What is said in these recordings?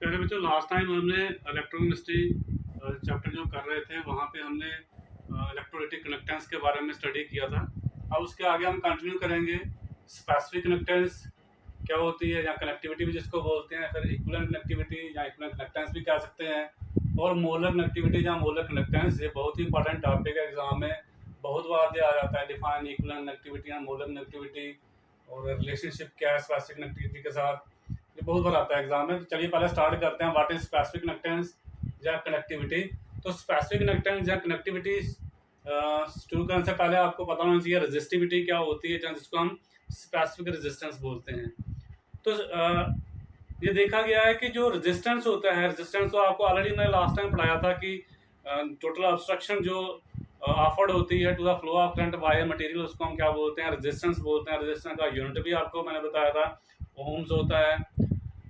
प्यारे बच्चों, last time हमने इलेक्ट्रोकेमिस्ट्री चैप्टर जो कर रहे थे वहाँ पे हमने इलेक्ट्रोलाइटिक कंडक्टेंस के बारे में स्टडी किया था। अब उसके आगे हम कंटिन्यू करेंगे। स्पेसिफिक कंडक्टेंस क्या होती है, या कनेक्टिविटी भी जिसको बोलते हैं, फिर इक्विवेलेंट कनेक्टिविटी या इक्विवेलेंट कंडक्टेंस भी कह सकते हैं, और मोलर कनेक्टिविटी या मोलर कंडक्टेंस। ये बहुत ही इंपॉर्टेंट टॉपिक है, एग्जाम में बहुत बार दिया जाता है। डिफाइन इक्विवेलेंट कनेक्टिविटी या मोलर कनेक्टिविटी, और रिलेशनशिप क्या है स्पेसिफिक कनेक्टिविटी के साथ, ये बहुत बार आता है एग्जाम में। तो चलिए पहले स्टार्ट करते हैं, व्हाट इज स्पेसिफिक कनेक्टेंस या कनेक्टिविटी। तो स्पेसिफिक कनेक्टेंस या कनेक्टिविटी शुरू करने से पहले आपको पता होना चाहिए रेजिस्टिविटी क्या होती है, जिसको हम स्पेसिफिक रेजिस्टेंस बोलते हैं। तो ये देखा गया है कि जो रेजिस्टेंस होता है, रेजिस्टेंस तो आपको ऑलरेडी मैंने लास्ट टाइम पढ़ाया था कि टोटल ऑब्स्ट्रक्शन जो ऑफर्ड होती है to the flow of current wire material, उसको हम क्या बोलते हैं, रेजिस्टेंस बोलते हैं। रेजिस्टेंस का यूनिट भी आपको मैंने बताया था, ओम्स होता है।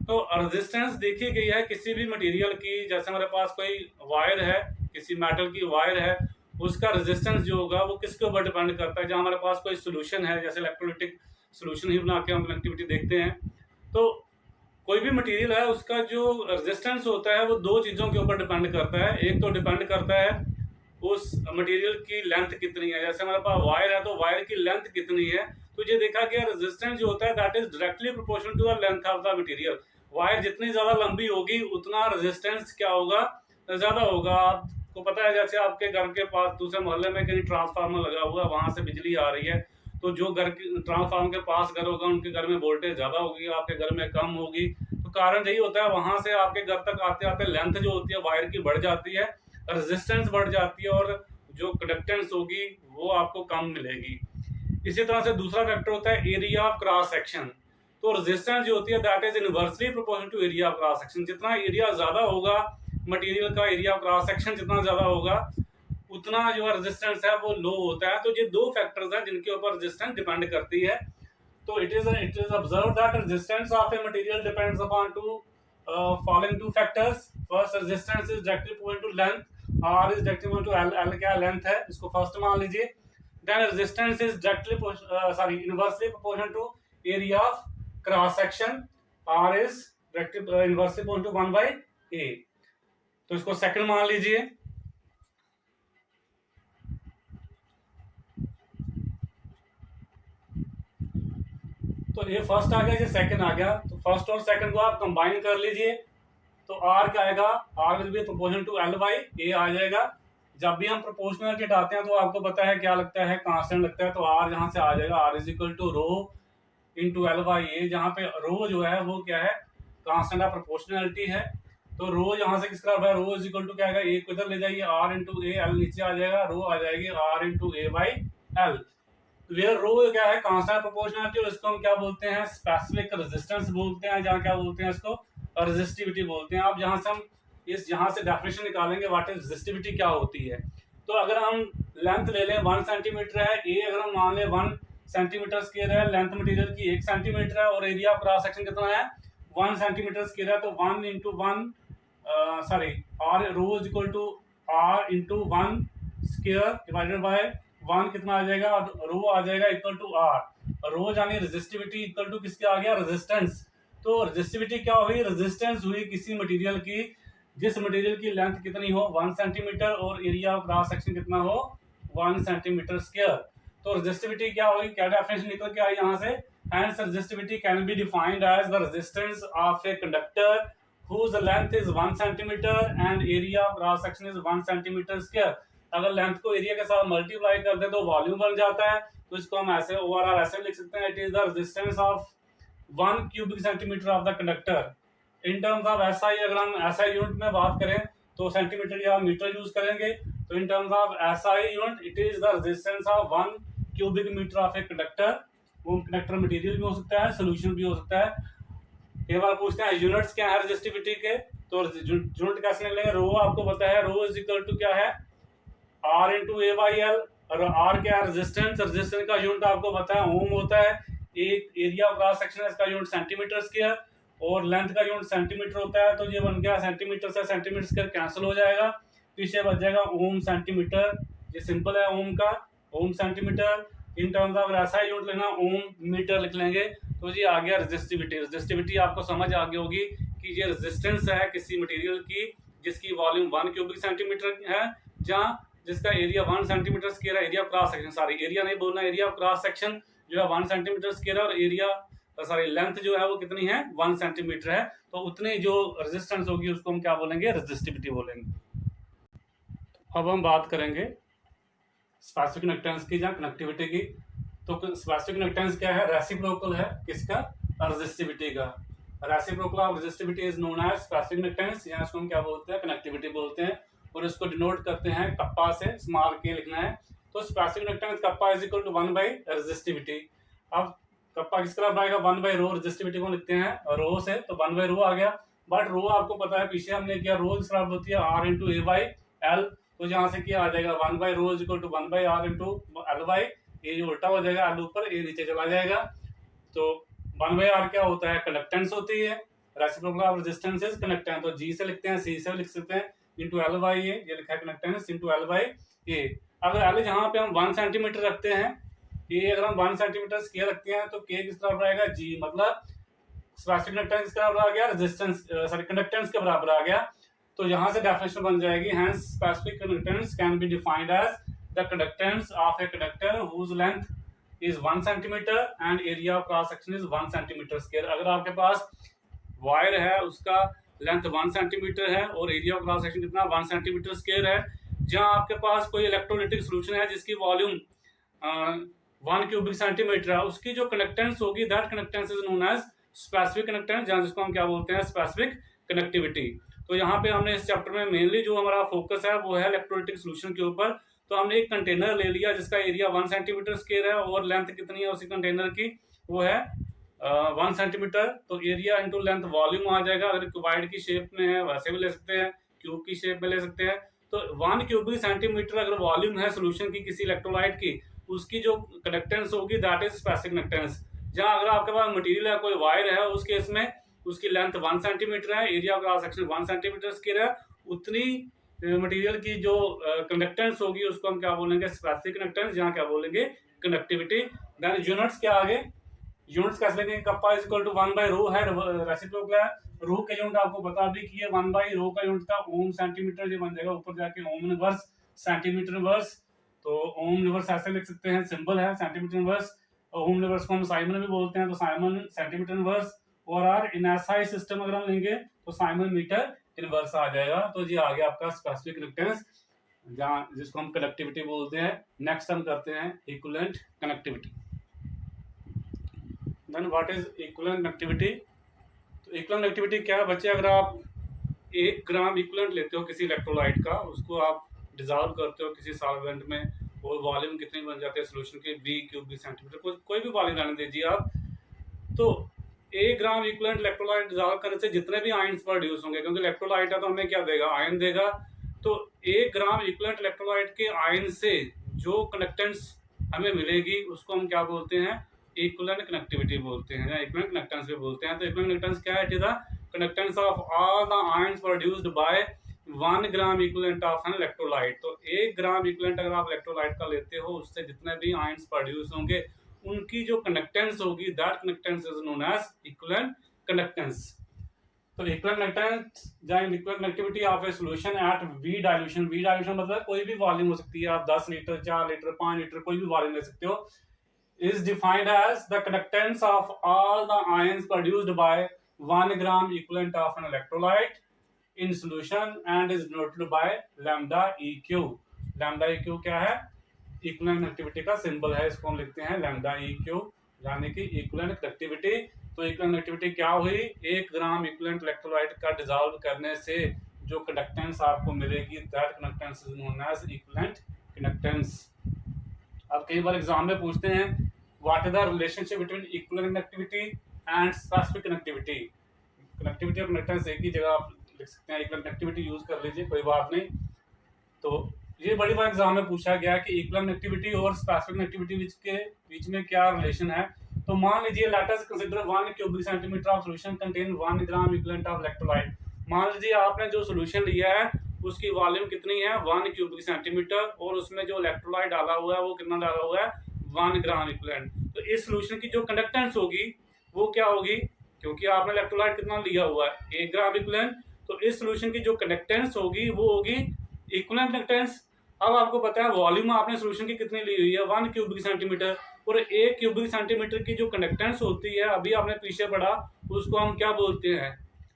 तो रेजिस्टेंस देखी गई है किसी भी मटेरियल की, जैसे हमारे पास कोई वायर है, किसी मेटल की वायर है, उसका रेजिस्टेंस जो होगा वो किसके ऊपर डिपेंड करता है। जहाँ हमारे पास कोई सोल्यूशन है, जैसे इलेक्ट्रोलाइटिक सोल्यूशन ही बना के हम कनेक्टिविटी देखते हैं, तो कोई भी मटेरियल है उसका जो रेजिस्टेंस होता है वो दो चीज़ों के ऊपर डिपेंड करता है। एक तो डिपेंड करता है उस मटेरियल की लेंथ कितनी है, जैसे हमारे पास वायर है तो वायर की लेंथ कितनी है। तो ये देखा गया रेजिस्टेंस जो होता है that is directly proportional to the length of the material. Wire जितनी ज्यादा लंबी होगी उतना रेजिस्टेंस क्या होगा, ज्यादा होगा। आपको पता है जैसे आपके घर के पास दूसरे मोहल्ले में कहीं ट्रांसफार्मर लगा हुआ है, वहां से बिजली आ रही है, तो जो घर की ट्रांसफार्मर के पास घर होगा उनके घर में वोल्टेज ज्यादा होगी, आपके घर में कम होगी। तो कारण यही होता है, वहां से आपके घर तक आते आते लेंथ जो होती है वायर की बढ़ जाती है, रेजिस्टेंस बढ़ जाती है, और जो कंडक्टेंस होगी वो आपको कम मिलेगी। इसी तरह से दूसरा फैक्टर होता है एरिया ऑफ क्रॉस सेक्शन। तो रेजिस्टेंस जो होती है that is inversely proportional to area of cross section. जितना एरिया ज्यादा होगा मटेरियल का, एरिया ऑफ क्रॉस सेक्शन जितना ज्यादा होगा, उतना जो रेजिस्टेंस है वो लो होता है। तो ये दो फैक्टर्स हैं जिनके ऊपर रेजिस्टेंस डिपेंड करती है। तो it is observe that resistance of a material depends upon to following two factors. First, resistance is directly proportional to length, R is directly proportional to L क्या लेंथ है, इसको first मान लीजिए। Then resistance is directly inversely proportional to area of cross section, R is directly inversely proportional to 1 by A। तो इसको second मान लीजिए। तो ये फर्स्ट आ गया, ये सेकंड आ गया। तो फर्स्ट और सेकंड को आप कंबाइन कर लीजिए, तो R क्या आएगा, R will be proportional to L by A आ जाएगा। जब भी हम प्रोपोर्शनल के हटाते हैं तो आपको पता है क्या लगता है, कांस्टेंट लगता है। तो R यहाँ से आ जाएगा, R is equal to rho into L by A, जहाँ पे रो जो है वो क्या है, कांस्टेंट ऑफ प्रोपोर्शनलिटी है। तो रो यहाँ से किसका है, रो इज इक्वल टू क्या आएगा, A को इधर ले जाइए, R इंटू A, L नीचे आ जाएगा, रो आ जाएगी R into A by L। Where rho क्या है, कांस्टेंट प्रोपोर्शनलिटी, और इसको हम क्या बोलते हैं, स्पेसिफिक रेजिस्टेंस बोलते हैं, जहाँ क्या बोलते हैं इसको, रेजिस्टिविटी बोलते हैं। अब जहां से हम यहाँ से डेफिनेशन निकालेंगे व्हाट इज रेजिस्टिविटी क्या होती है। तो अगर हम लेंथ ले लें 1 सेंटीमीटर है, ए अगर हम मान लें 1 सेंटीमीटर स्क्वायर है, लेंथ मटेरियल की 1 सेंटीमीटर है, और एरिया ऑफ क्रॉस सेक्शन कितना है 1 सेंटीमीटर स्क्वायर है। तो 1 into 1 R rho is equal to R into 1 square divided by 1 कितना आ जाएगा, रो आ जाएगा इक्वल टू आर। रो यानी रेजिस्टिविटी इक्वल टू किसके आ गया, रेजिस्टेंस। तो रेजिस्टिविटी क्या हुई, रेजिस्टेंस हुई किसी मटेरियल की जिस मटेरियल की लेंथ कितनी हो 1 सेंटीमीटर, और एरिया ऑफ क्रॉस सेक्शन कितना हो 1 सेंटीमीटर स्क्वायर। तो रेजिस्टिविटी क्या हुई, क्या डेफिनेशन निकल के आई यहाँ से, hence resistivity can be defined as the resistance of a conductor whose length is 1 centimeter and area of cross section is 1 centimeter square। अगर लेंथ को एरिया के साथ मल्टीप्लाई कर दे तो वॉल्यूम बन जाता है। तो इसको हम ऐसे ओवरऑल ऐसे लिख सकते हैं, it is the resistance of 1 cubic centimetre of the conductor. In terms of SI, अगर हम एसआई यूनिट में बात करें तो सेंटीमीटर या मीटर यूज करेंगे। तो in terms of SI unit it is the resistance of 1 cubic metre of a conductor. वो कंडक्टर मटेरियल भी हो सकता है, सोल्यूशन भी हो सकता है। कई बार पूछते हैं यूनिट्स क्या है रेजिस्टिविटी के, तो यूनिट कैसे निकलेंगे, रो आपको पता है, रो इज इक्वल टू क्या है R into A by L, और आर क्या है रेजिस्टेंस, रेजिस्टेंस का यूनिट आपको पता है ओम होता है। एक एरिया ऑफ क्रॉस सेक्शन है, इसका यूनिट सेंटीमीटर स्क्वायर, और लेंथ का यूनिट सेंटीमीटर होता है। तो ये बन गया सेंटीमीटर से सेंटीमीटर स्क्वायर कैंसिल हो जाएगा, पीछे बच जाएगा ओम सेंटीमीटर। ये सिंपल है ओम का, ओम सेंटीमीटर। इन टर्म्स ऑफ ऐसा यूनिट लेना ओम मीटर लिख लेंगे। तो जी आ गया रेजिस्टिविटी। रेजिस्टिविटी आपको समझ आ गई होगी कि ये रेजिस्टेंस है किसी मटेरियल की जिसकी वॉल्यूम 1 क्यूबिक सेंटीमीटर है, जहाँ जिसका एरिया 1 सेंटीमीटर स्क्वायर है, area of cross section, sorry area नहीं बोलना, एरिया ऑफ क्रॉस सेक्शन जो है 1 सेंटीमीटर स्क्वायर है, और एरिया सॉरी लेंथ जो है वो कितनी है 1 सेंटीमीटर है। तो उतनी जो रेजिस्टेंस होगी उसको हम क्या बोलेंगे, रेजिस्टिविटी बोलेंगे। अब हम बात करेंगे स्पेसिफिक कंडक्टेंस की या कनेक्टिविटी की। तो स्पेसिफिक कंडक्टेंस क्या है, रेसिप्रोकल है किसका, रेजिस्टिविटी का। Reciprocal of resistivity is known as specific conductance, या इसको हम क्या बोलते हैं, कनेक्टिविटी बोलते हैं, और इसको डिनोट करते हैं कप्पा से, स्मॉल के लिखना है। तो specific conductance kappa is equal to 1 by resistivity. अब कप्पा किस तरह आएगा, 1 बाई रो, रेजिस्टिविटी को लिखते हैं रो से, तो 1 बाई रो आ गया। बट रो आपको पता है पीछे हमने किया, रो किस तरह होती है R into A by L, तो यहाँ से क्या आ जाएगा 1 by rho is equal to 1 by R into L by A, जो उल्टा हो जाएगा, एल ऊपर ए नीचे चला जाएगा। तो 1 बाई R क्या होता है, कंडक्टेंस होती है, reciprocal of resistance is conductance, तो G से लिखते हैं, C से लिख सकते हैं, इंटू एल बाई ए, ये लिखा है कंडक्टेंस, इंटू एल बाई ए। अगर एल जहाँ पे हम 1 सेंटीमीटर रखते हैं, ये अगर हम 1 सेंटीमीटर स्क्वायर रखते हैं, तो K किस तरह आएगा, G, मतलब स्पेसिफिक कंडक्टेंस किसके बराबर आ गया, रेजिस्टेंस सॉरी कंडक्टेंस के बराबर आ गया। तो यहाँ से डेफिनेशन बन जाएगी, hence specific conductance can be defined as the conductance of a conductor whose length is 1 centimetre and area of cross section is 1 centimetre square. अगर आपके पास वायर है, उसका लेंथ 1 सेंटीमीटर है और एरिया ऑफ क्रॉस सेक्शन कितना 1 centimetre square है, जहाँ आपके पास कोई इलेक्ट्रोलाइटिक सोल्यूशन है जिसकी वॉल्यूम 1 क्यूबिक सेंटीमीटर है, उसकी जो कंडक्टेंस होगी that conductance is known as specific conductance, जहाँ जिसको हम क्या बोलते हैं, स्पेसिफिक कनेक्टिविटी। तो यहाँ पे हमने इस चैप्टर में मेनली जो हमारा फोकस है वो है इलेक्ट्रोलाइटिक सोल्यूशन के ऊपर। तो हमने एक कंटेनर ले लिया जिसका एरिया 1 सेंटीमीटर स्क्वायर है और लेंथ कितनी है उसी कंटेनर की, वो है 1 सेंटीमीटर। तो एरिया इंटू लेंथ वॉल्यूम आ जाएगा, अगर क्यूबाइड की शेप में है वैसे भी ले सकते हैं, क्यूब की शेप में ले सकते हैं। तो 1 क्यूबिक सेंटीमीटर अगर वॉल्यूम है सोल्यूशन की किसी इलेक्ट्रोलाइट की, उसकी जो कंडक्टेंस होगी दैट इज स्पेसिफिक कंडक्टेंस। जहाँ अगर आपके पास मटेरियल है, कोई वायर है, उस केस में उसकी लेंथ 1 सेंटीमीटर है, area cross section 1 centimetre square है, उतनी मटेरियल की जो कंडक्टेंस होगी उसको हम क्या बोलेंगे, स्पेसिफिक कंडक्टेंस, जहाँ क्या बोलेंगे, कंडक्टिविटी। देन यूनिट्स क्या आगे, यूनिट्स कैसे लेंगे, kappa is equal to 1 by rho है, रेसिप्रोकल है, रो के यूनिट आपको बता भी कि 1 बाई रो का यूनिट था ओम सेंटीमीटर, ये बन जाएगा ऊपर जाके ओम इनवर्स सेंटीमीटर इनवर्स। तो ओम इनवर्स ऐसे लिख सकते हैं, सिंबल है सेंटीमीटर इनवर्स। ओम इनवर्स को हम साइमन भी बोलते हैं, तो साइमन सेंटीमीटर इनवर्स, और आर इन एसआई सिस्टम अगर हम लेंगे तो साइमन मीटर इनवर्स आ जाएगा। तो ये आ गया आपका स्पेसिफिक कंडक्टेंस, जहाँ जिसको हम कनेक्टिविटी बोलते हैं। नेक्स्ट हम करते हैं equivalent connectivity. Then what is equivalent connectivity. तो इक्विवेलेंट कनेक्टिविटी क्या है बच्चे, अगर आप 1 ग्राम इक्विवेलेंट लेते हो किसी इलेक्ट्रोलाइट का, उसको आप डिजॉल्व करते हो किसी सॉल्वेंट में, और वॉल्यूम कितनी बन जाती है सोल्यूशन की 20 क्यूबिक सेंटीमीटर, कोई भी वॉल्यूम रहने दीजिए आप। तो 1 ग्राम इक्विवेलेंट इलेक्ट्रोलाइट डिजॉल्व करने से जितने भी आयंस प्रोड्यूस होंगे, क्योंकि इलेक्ट्रोलाइट है तो हमें क्या देगा, आयन देगा। तो 1 ग्राम इक्विवेलेंट इलेक्ट्रोलाइट के आयन से जो कंडक्टेंस हमें मिलेगी उसको हम क्या बोलते हैं, इक्विवेलेंट कनेक्टिविटी बोलते हैं, या इक्विवेलेंट कनेक्टेंस भी बोलते हैं। तो इक्विवेलेंट कनेक्टेंस क्या है, it is the conductance of all the ions produced by 1 gram equivalent of an electrolyte. तो 1 ग्राम इक्विवेलेंट अगर आप इलेक्ट्रोलाइट का लेते हो, उससे जितने भी आयंस प्रोड्यूस होंगे उनकी जो कंडक्टेंस होगी that conductance is known as equivalent conductance. तो इक्विवेलेंट कंडक्टेंस या equivalent connectivity of a solution at V dilution. V dilution मतलब कोई भी वॉल्यूम हो सकती है, आप 10 लीटर 4 लीटर 5 लीटर कोई भी वॉल्यूम ले सकते हो, is defined as the conductance of all the ions produced by 1 gram equivalent of an electrolyte in solution and is denoted by lambda EQ। lambda EQ क्या है, इक्विवेलेंट कनेक्टिविटी का symbol है, इसको हम लिखते हैं लैम्डा EQ, यानी कि इक्विवेलेंट कनेक्टिविटी। तो इक्विवेलेंट कनेक्टिविटी क्या हुई, 1 ग्राम इक्विवेलेंट इलेक्ट्रोलाइट का डिसॉल्व करने से जो कंडक्टेंस आपको मिलेगी that conductance is known as equivalent conductance. अब कई बार एग्जाम में पूछते हैं what is the relationship between equivalent connectivity and specific connectivity. Connectivity और कंडक्टेंस एक ही जगह आप लिख सकते हैं, इक्विवेलेंट कनेक्टिविटी यूज कर लीजिए, कोई बात नहीं। तो ये बड़ी बार एग्जाम में पूछा गया कि इक्विवेलेंट कनेक्टिविटी और स्पेसिफिक कनेक्टिविटी के बीच में क्या रिलेशन है। तो मान लीजिए let us consider 1 cubic centimetre of solution contain 1 gram equivalent of electrolyte. मान लीजिए आपने जो सॉल्यूशन लिया है उसकी वॉल्यूम कितनी है 1 क्यूबिक सेंटीमीटर, और उसमें जो इलेक्ट्रोलाइट डाला हुआ है वो कितना डाला हुआ है 1 ग्राम इक्विवेलेंट। तो इस सॉल्यूशन की जो कंडक्टेंस होगी वो क्या होगी क्योंकि आपने इलेक्ट्रोलाइट कितना लिया हुआ है 1 ग्राम इक्विवेलेंट, तो इस सॉल्यूशन की जो कंडक्टेंस होगी वो होगी इक्विवेलेंट कंडक्टेंस। अब आपको पता है वॉल्यूम आपने सॉल्यूशन की कितनी ली हुई है 1 क्यूबिक सेंटीमीटर, और 1 क्यूबिक सेंटीमीटर की जो कंडक्टेंस होती है अभी आपने पीछे पढ़ा उसको हम क्या बोलते हैं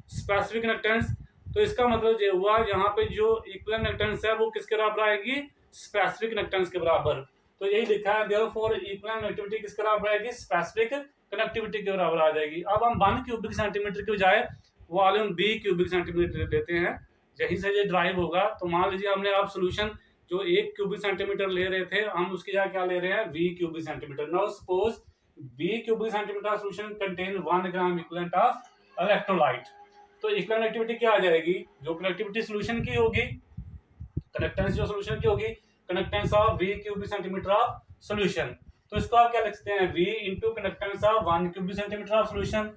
स्पेसिफिक कंडक्टेंस। तो इसका मतलब ये हुआ यहाँ पे जो इक्विवेलेंट कंडक्टेंस है वो किसके बराबर आएगी स्पेसिफिक कंडक्टेंस के बराबर। तो यही लिखा है देयरफॉर इक्विवेलेंट कंडक्टिविटी किसके बराबर आएगी स्पेसिफिक कंडक्टिविटी के बराबर आ जाएगी। अब हम 1 क्यूबिक सेंटीमीटर के बजाय वॉल्यूम b क्यूबिक सेंटीमीटर लेते हैं, यही से ये ड्राइव होगा। तो मान लीजिए हमने अब सोल्यूशन जो 1 क्यूबिक सेंटीमीटर ले रहे थे हम उसकी जगह क्या ले रहे हैं v cubic centimetre. Now suppose v cubic centimetre solution contain 1 gram equivalent of electrolyte. तो इक्विवेलेंट कनेक्टिविटी क्या आ जाएगी जो कनेक्टिविटी सोल्यूशन की होगी, कनेक्टेंस जो सोल्यूशन की होगी conductance of v cubic centimetre of solution. तो इसको आप क्या लिख सकते हैं v into conductance of 1 cubic centimetre of solution.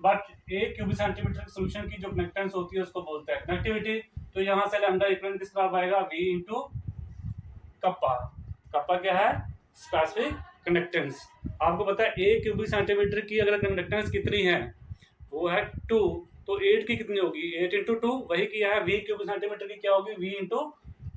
But 1 cubic centimetre solution की जो कनेक्टेंस होती है उसको बोलते हैं कनेक्टिविटी। तो यहाँ से लैम्डा इक्विवेलेंट किस तरह आएगा v इंटू कप्पा। कप्पा क्या है स्पेसिफिक कंडक्टेंस। आपको पता है 1 क्यूबिक सेंटीमीटर की अगर कंडक्टेंस कितनी है वो है 2, तो 8 की कितनी होगी 8 इंटू 2, वही किया है v क्यूबिक सेंटीमीटर की क्या होगी v into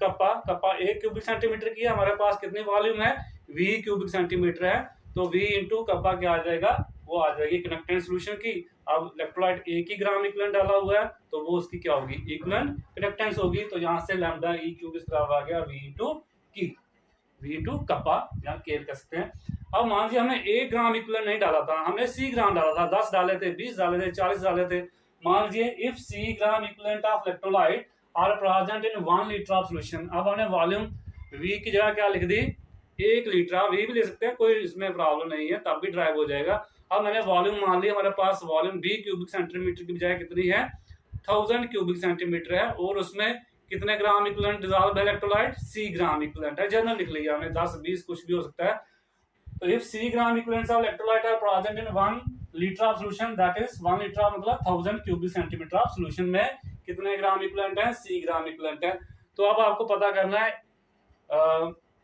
kappa. Kappa 1 cubic centimetre की है, हमारे पास कितनी वॉल्यूम है v क्यूबिक सेंटीमीटर है, तो v इंटू कप्पा क्या आ जाएगा वो आ जाएगी कनेक्टेंस सोल्यूशन की। अब इलेक्ट्रोलाइट 1 ही ग्राम इक्विवेलेंट डाला हुआ है तो वो उसकी क्या होगी इक्विवेलेंट कनेक्टेंस होगी। तो यहाँ से लैम्डा e क्यूब इस तरह आ गया v इंटू की, v इंटू कप्पा यहाँ केयर कर सकते हैं। अब मान लीजिए हमने 1 ग्राम इक्विवेलेंट नहीं डाला था, हमने c ग्राम डाला था, 10 डाले थे 20 डाले थे 40 डाले थे। मान लीजिए if c gram equivalent of electrolyte are present in 1 litre of solution. अब हमने वॉल्यूम v की जगह क्या लिख दी 1 लीटर, v भी ले सकते हैं कोई इसमें प्रॉब्लम नहीं है तब भी ड्राइव हो जाएगा। अब मैंने वॉल्यूम मान लिया हमारे पास वॉल्यूम b क्यूबिक सेंटीमीटर की बजाय कितनी है 1000 क्यूबिक सेंटीमीटर है, और उसमें कितने ग्राम इक्विवेलेंट डिसॉल्व है इलेक्ट्रोलाइट c ग्राम इक्विवेलेंट है, जनरल लिख लिया हमने 10 20 कुछ भी हो सकता है। तो if c gram equivalents of electrolyte are present in 1 litre of solution that is 1 litre मतलब 1000 क्यूबिक सेंटीमीटर ऑफ सॉल्यूशन में कितने ग्राम इक्विवेलेंट है c ग्राम इक्विवेलेंट है। तो अब आपको पता करना है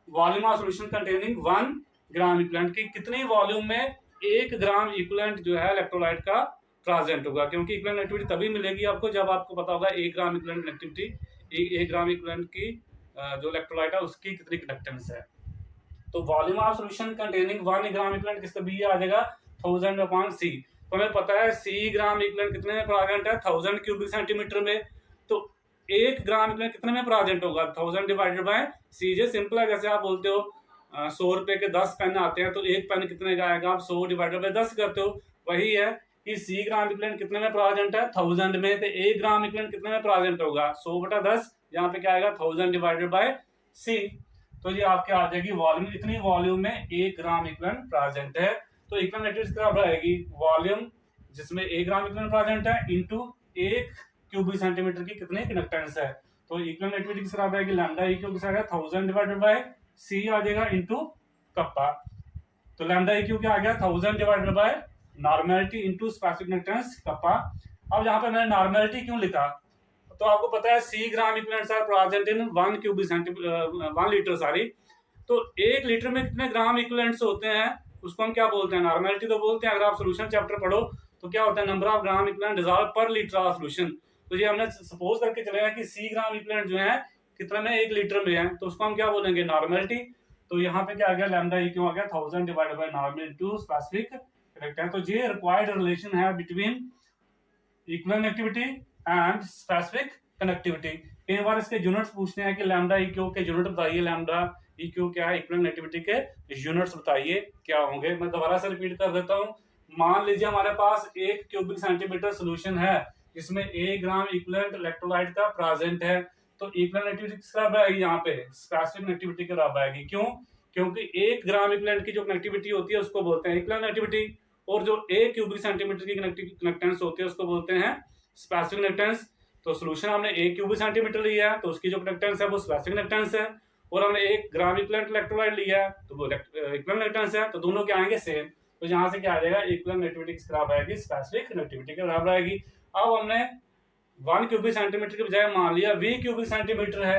volume of solution containing 1 gram equivalent की कितनी वॉल्यूम में 1 ग्राम इक्विवेलेंट जो है इलेक्ट्रोलाइट का प्रेजेंट होगा, क्योंकि इक्विवेलेंट एक्टिविटी तभी मिलेगी आपको जब आपको पता होगा 1 gram equivalent activity 1 gram equivalent की जो इलेक्ट्रोलाइट है उसकी कितनी कंडक्टेंस है। तो volume of solution containing 1 gram equivalent किसका भी आ जाएगा 1000 अपॉन c। तो हमें पता है c ग्राम इक्विवेलेंट कितने में प्रेजेंट है 1000 क्यूबिक सेंटीमीटर में, तो 1 ग्राम इक्विवेलेंट कितने में प्रेजेंट होगा 1000 डिवाइडेड बाय c। जे सिंपल है, जैसे आप बोलते हो 100 रुपए के 10 पेन आते हैं तो एक पेन कितने का आएगा आप 100 डिवाइडेड बाय 10 करते हो, वही है कि c ग्राम इक्विवेलेंट कितने में प्रेजेंट है 1000 में, तो 1 ग्राम इक्विवेलेंट कितने में प्रेजेंट होगा 100/10, यहाँ पे क्या आएगा 1000 डिवाइडेड बाय c। तो ये आपके आ जाएगी वॉल्यूम, इतनी वॉल्यूम में 1 ग्राम इक्विवेलेंट प्रेजेंट है। तो इक्विवेलेंट एक्टिविटी क्या रहेगी वॉल्यूम जिसमें 1 ग्राम इक्विवेलेंट प्रेजेंट है इनटू 1 क्यूबिक सेंटीमीटर की कितनी कंडक्टेंस है। तो इक्विवेलेंट एक्टिविटी किस तरह आएगी लैम्डा ई क्यू किस तरह 1000 डिवाइडेड बाय c आ जाएगा इनटू कप्पा। तो लैम्डा ई क्यू क्या आ गया 1000 divided bye normality into specific conductance kappa. अब यहाँ पे मैंने नॉर्मलिटी क्यों लिखा, तो आपको पता है c gram equivalents are present in 1 cubic centimetre 1 litre sorry, तो 1 लीटर में कितने ग्राम इक्विवेलेंट्स होते हैं उसको हम क्या बोलते हैं नॉर्मलिटी तो बोलते हैं। अगर आप सॉल्यूशन चैप्टर पढ़ो तो क्या होता है number of gram equivalent dissolve पर लीटर ऑफ सॉल्यूशन। तो ये हमने सपोज करके चलेगा कि c ग्राम इक्विवेलेंट जो है कितने में 1 लीटर में है, तो उसको हम क्या बोलेंगे नॉर्मलिटी। तो यहाँ पे क्या आ गया लैम्डा ई क्यों आ गया 1000 divided by normal to specific conductance. तो ये रिक्वायर्ड रिलेशन है between equivalent activity and specific connectivity. कई बार इसके यूनिट्स पूछते हैं कि लैम्डा ई क्यू के यूनिट बताइए, लैम्डा ई क्यू क्या है इक्विवेलेंट एक्टिविटी के यूनिट्स बताइए क्या होंगे। मैं दोबारा से रिपीट कर देता हूँ। मान लीजिए हमारे पास 1 क्यूबिक सेंटीमीटर सोल्यूशन है जिसमें 1 ग्राम इक्विवेलेंट इलेक्ट्रोलाइट का प्रेजेंट है, तो इक्विवेलेंट एक्टिविटी किस तरह आएगी यहाँ पे स्पेसिफिक कनेक्टिविटी के बराबर आएगी। क्यों, क्योंकि 1 ग्राम इक्विवेलेंट की जो कनेक्टिविटी होती है उसको बोलते हैं इक्विवेलेंट एक्टिविटी, और जो 1 क्यूबिक सेंटीमीटर की कनेक्टेंस होती है उसको बोलते हैं स्पेसिफिक कनेक्टेंस। तो सोल्यूशन हमने 1 क्यूबिक सेंटीमीटर लिया है तो उसकी जो कनेक्टेंस है वो स्पेसिफिक कनेक्टेंस है, और हमने 1 ग्राम इक्विवेलेंट इलेक्ट्रोलाइट लिया है तो वो इक्विवेलेंट कनेक्टेंस है, तो दोनों क्या आएंगे सेम। तो यहाँ से क्या आ जाएगा इक्विवेलेंट कनेक्टिविटी किस बराबर आएगी स्पेसिफिक कनेक्टिविटी के बराबर आएगी। अब हमने 1 क्यूबिक सेंटीमीटर के बजाय मान लिया 20 क्यूबिक सेंटीमीटर है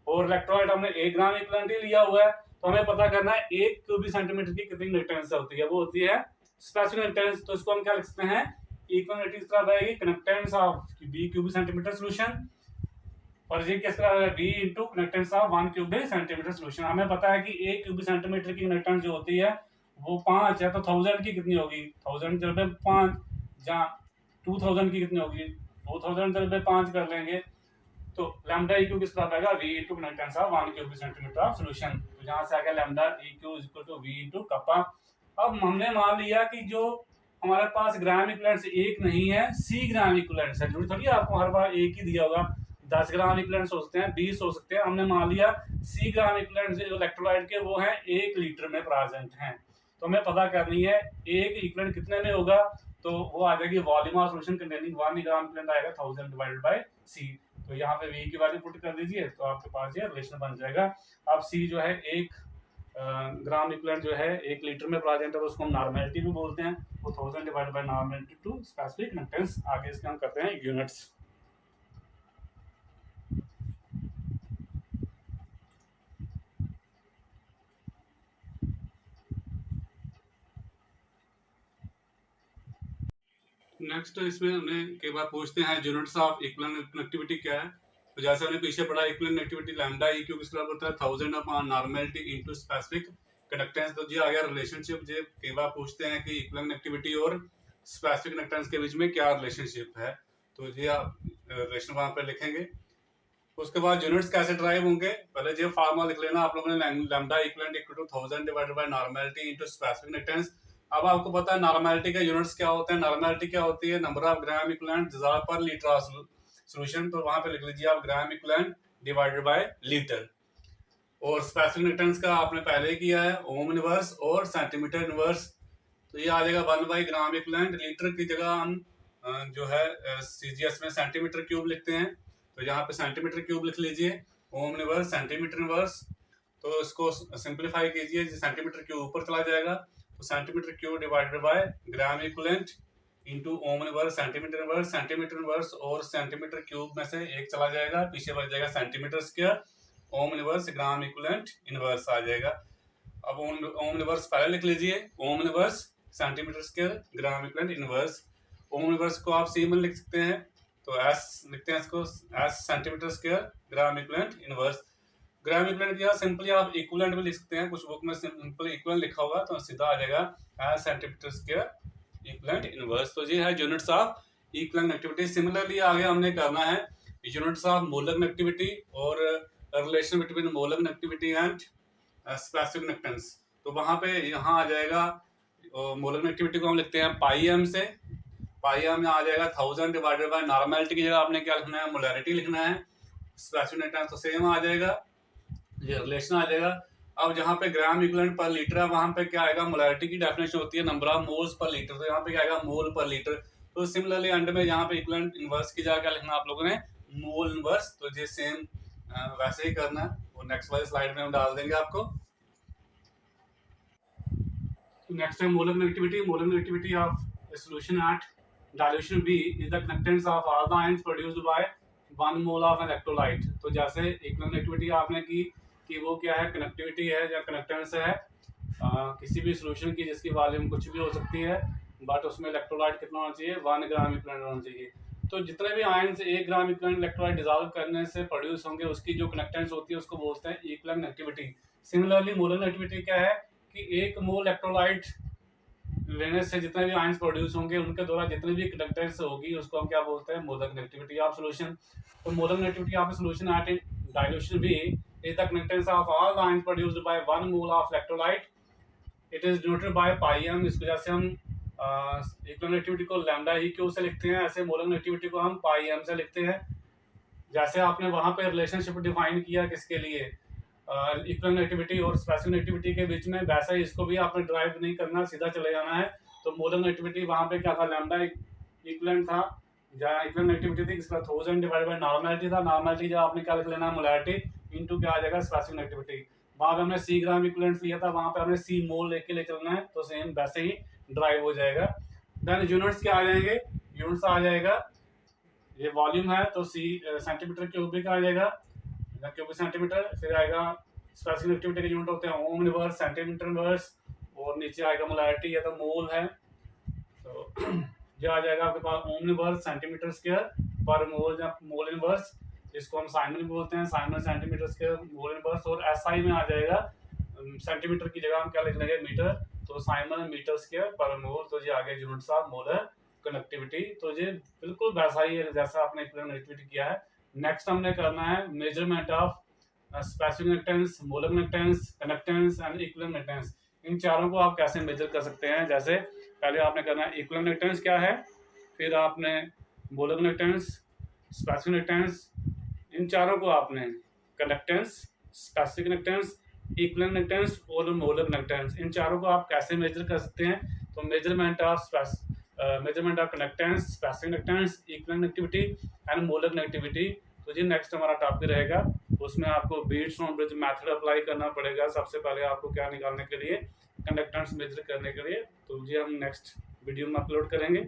और इलेक्ट्रोलाइट हमने 1 ग्राम इक्विवेलेंट ही लिया हुआ है, तो हमें पता करना है 1 क्यूबिक सेंटीमीटर की कितनी कंडक्टेंस होती है, वो होती है स्पेसिफिक कनेक्टेंस, तो इसको हम क्या लिख सकते हैं, इक्विलिब्रियम किस तरह आएगी, conductance of B cubic centimetre solution, और ये किस तरह v into conductance of 1 cubic centimetre solution. हमें पता है कि 1 क्यूबिक सेंटीमीटर की कनेक्टेंस जो होती है वो 5 है, तो 1000 की कितनी होगी, 1000 जब 5, जहाँ 2000 की कितनी होगी, 2000 जब 5 कर लेंगे तो लैम्डा इक्यू किस तरह आएगा, v into conductance of 1 cubic centimetre of solution. तो जहां से आ गया lambda eq is equal to v into kappa. अब हमने मान लिया कि जो हमारे पास ग्राम इक्विवेलेंट एक नहीं है, सी ग्राम इक्विवेलेंट है। जरूरी थोड़ी है आपको हर बार एक ही दिया होगा, 10 ग्राम इक्विवेलेंट हो सकते हैं, 20 हो सकते हैं। हमने मान लिया सी ग्राम इक्विवेलेंट जो इलेक्ट्रोलाइट के वो है 1 लीटर में प्रेजेंट हैं। तो हमें पता करनी है एक इक्विवेलेंट कितने में होगा, तो वो आ जाएगी volume of solution containing 1 gram equivalent आएगा 1000 डिवाइडेड बाय सी। तो यहाँ पे v की वैल्यू पुट कर दीजिए तो आपके पास ये रिलेशन बन जाएगा। अब c जो है 1 ग्राम इक्विवेलेंट जो है 1 लीटर में प्रेजेंट है, तो उसको हम नॉर्मेलिटी भी बोलते हैं। वो 1000 divided by normality to specific conductance. आगे इसके हम करते हैं यूनिट्स। नेक्स्ट इसमें हमने कई बार पूछते हैं यूनिट्स ऑफ इक्विवेलेंट कनेक्टिविटी क्या है। तो जैसे हमने पीछे पढ़ा equivalent connectivity lambda E Q किस तरह होता है 1000 upon normality into specific conductance. तो ये आ गया रिलेशनशिप। जो कई बार पूछते हैं कि इक्विवेलेंट कनेक्टिविटी और स्पेसिफिक कनेक्टेंस के बीच में क्या रिलेशनशिप है, तो ये आप रिलेशन वहां पर लिखेंगे। उसके बाद यूनिट्स कैसे ड्राइव होंगे, पहले जो फार्मूला लिख लेना आप लोगों ने, lambda equivalent equal to 1000 divided by normality into specific conductance. अब आपको पता है नॉर्मेलिटी का यूनिट्स क्या होते हैं। नॉर्मेलिटी क्या होती है, number of gram equivalent dissolve पर लीटर ऑफ सॉल्यूशन। तो वहां पे लिख लीजिए आप gram equivalent divided by litre. और स्पेसिफिक कनेक्टेंस का आपने पहले ही किया है, ओम इनवर्स और सेंटीमीटर इनवर्स। तो ये आ जाएगा 1 बाई ग्राम इक्विवेलेंट। लीटर की जगह हम जो है सीजीएस में सेंटीमीटर क्यूब लिखते हैं, तो यहाँ पे सेंटीमीटर क्यूब लिख लीजिए। ओम इनवर्स सेंटीमीटर इनवर्स, तो इसको सिंपलीफाई कीजिए, सेंटीमीटर क्यूब ऊपर चला जाएगा, तो centimetre cube divided by gram equivalent into ohm inverse centimetre inverse. Centimetre inverse और सेंटीमीटर क्यूब में से एक चला जाएगा, पीछे बच जाएगा centimetre square. Ohm inverse gram equivalent inverse आ जाएगा। अब ओम इनवर्स पहले लिख लीजिए, ohm inverse centimetre square gram equivalent inverse. Ohm inverse को आप सी में लिख सकते हैं, तो एस लिखते हैं इसको, S centimetre square gram equivalent inverse. Gram equivalent क्या सिंपली आप इक्विवेलेंट भी लिख सकते हैं, कुछ बुक में सिंपल इक्विवेलेंट लिखा होगा तो सीधा आ जाएगा S centimetre square equivalent inverse. तो ये है units of equivalent conductivity. Similarly आगे हमने करना है यूनिट्स ऑफ मोलर कनेक्टिविटी और relation between molar conductivity and specific conductance. तो वहां पे यहाँ आ जाएगा मोलर कनेक्टिविटी को हम लिखते हैं पाई एम से। पाई एम में आ जाएगा 1000 डिवाइडेड बाय नॉर्मेलिटी की जगह आपने क्या लिखना है, मोलैरिटी लिखना है। स्पेसिफिक कनेक्टेंस तो सेम आ जाएगा, ये रिलेशन आ जाएगा। अब जहाँ पे ग्राम इक्विवेलेंट पर लीटर है वहां पे क्या आएगा, मोलैरिटी की डेफिनेशन होती है number of moles per litre, तो यहाँ पे क्या आएगा मोल पर लीटर। तो सिमिलरली अंड में यहाँ पे इक्विवेलेंट इनवर्स की जगह क्या लिखना आप लोगों ने, मोल इनवर्स। तो ये सेम वैसे ही करना है, वो नेक्स्ट वाली स्लाइड में हम डाल देंगे आपको। नेक्स्ट है molar connectivity. Molar connectivity of a solution at dilution B is the connectance of all the ions produced by 1 mole of electrolyte। तो जैसे इक्विवेलेंट कनेक्टिविटी आपने की कि वो क्या है, कनेक्टिविटी है या कनेक्टेंस है किसी भी सॉल्यूशन की जिसकी वॉल्यूम कुछ भी हो सकती है, बट उसमें इलेक्ट्रोलाइट कितना होना चाहिए, 1 ग्राम इक्विवेलेंट होना चाहिए। तो जितने भी ions 1 gram equivalent electrolyte dissolve करने से प्रोड्यूस होंगे उसकी जो कनेक्टेंस होती है उसको बोलते हैं equivalent conductivity. Similarly molar connectivity क्या है कि 1 मोल इलेक्ट्रोलाइट लेने से जितने भी आयंस प्रोड्यूस होंगे उनके द्वारा जितनी भी कंडक्टेंस होगी उसको हम क्या बोलते हैं, मोलर कनेक्टिविटी ऑफ सॉल्यूशन। तो molar connectivity of solution at dilution B is the connectance of all the ions produced by 1 mole of electrolyte. It is denoted by pi m। इस वजह से हम इक्विवेलेंट कनेक्टिविटी को lambda E Q से लिखते हैं, ऐसे मोलर कनेक्टिविटी को हम पाई एम से लिखते हैं। जैसे आपने वहां पे रिलेशनशिप डिफाइन किया किसके लिए, इक्विवेलेंट कनेक्टिविटी और स्पेसिफिक कनेक्टिविटी के बीच में, वैसा ही इसको भी आपने ड्राइव नहीं करना, सीधा चले जाना है। तो मोलर कनेक्टिविटी वहां पे क्या था, लैम्डा इक्विवेलेंट था, जहाँ इक्विवेलेंट कनेक्टिविटी थी किसका 1000 डिवाइडेड बाय नॉर्मेलिटी था। नॉर्मेलिटी जब आपने क्या लिख लेना है, मोलैरिटी इनटू क्या आ जाएगा, स्पेसिफिक कनेक्टिविटी। वहां पे हमने सी ग्राम इक्विवेलेंट लिया था, वहां पे हमने सी मोल लेके ले चलना है, तो सेम वैसे ही ड्राइव हो जाएगा। देन यूनिट्स क्या आ जाएंगे, यूनिट्स आ जाएगा ये वॉल्यूम है तो सी सेंटीमीटर क्यूबिक आ जाएगा, क्यूबिक सेंटीमीटर। फिर आएगा स्पेसिफिक कनेक्टिविटी के यूनिट होते हैं ओम इनवर्स सेंटीमीटर इनवर्स, और नीचे आएगा मोलैरिटी या तो मोल है, ये आ जाएगा आपके पास ओम इनवर्स सेंटीमीटर स्क्वायर पर मोल या मोल इनवर्स, जिसको हम साइमन बोलते हैं, Simon centimetre square mole inverse. और एसआई में आ जाएगा सेंटीमीटर की जगह हम क्या लिख लेंगे मीटर, तो साइमन मीटर स्क्वायर पर मोल। तो ये आगे यूनिट्स ऑफ मोलर कनेक्टिविटी। तो ये बिल्कुल वैसा ही है जैसा आपने कनेक्टिविटी किया है। नेक्स्ट हमने करना है measurement of specific conductance, molar conductance, conductance and equivalent conductance. इन चारों को आप कैसे मेजर कर सकते हैं? जैसे पहले आपने करना है इक्विवेलेंट कनेक्टेंस क्या है, फिर आपने मोलर कनेक्टेंस, स्पेसिफिक कनेक्टेंस, इन चारों को आपने कनेक्टेंस, स्पेसिफिक कनेक्टेंस, इक्विवेलेंट कनेक्टेंस और मोलर कनेक्टेंस, इन चारों को आप कैसे मेजर कर सकते हैं? तो measurement of conductance, specific conductance, equivalent connectivity and molar conductivity. तो जी नेक्स्ट हमारा टॉपिक रहेगा, उसमें आपको Wheatstone bridge method apply करना पड़ेगा। सबसे पहले आपको क्या निकालने के लिए, कंडक्टेंस मेजर करने के लिए। तो जी हम नेक्स्ट वीडियो में अपलोड करेंगे।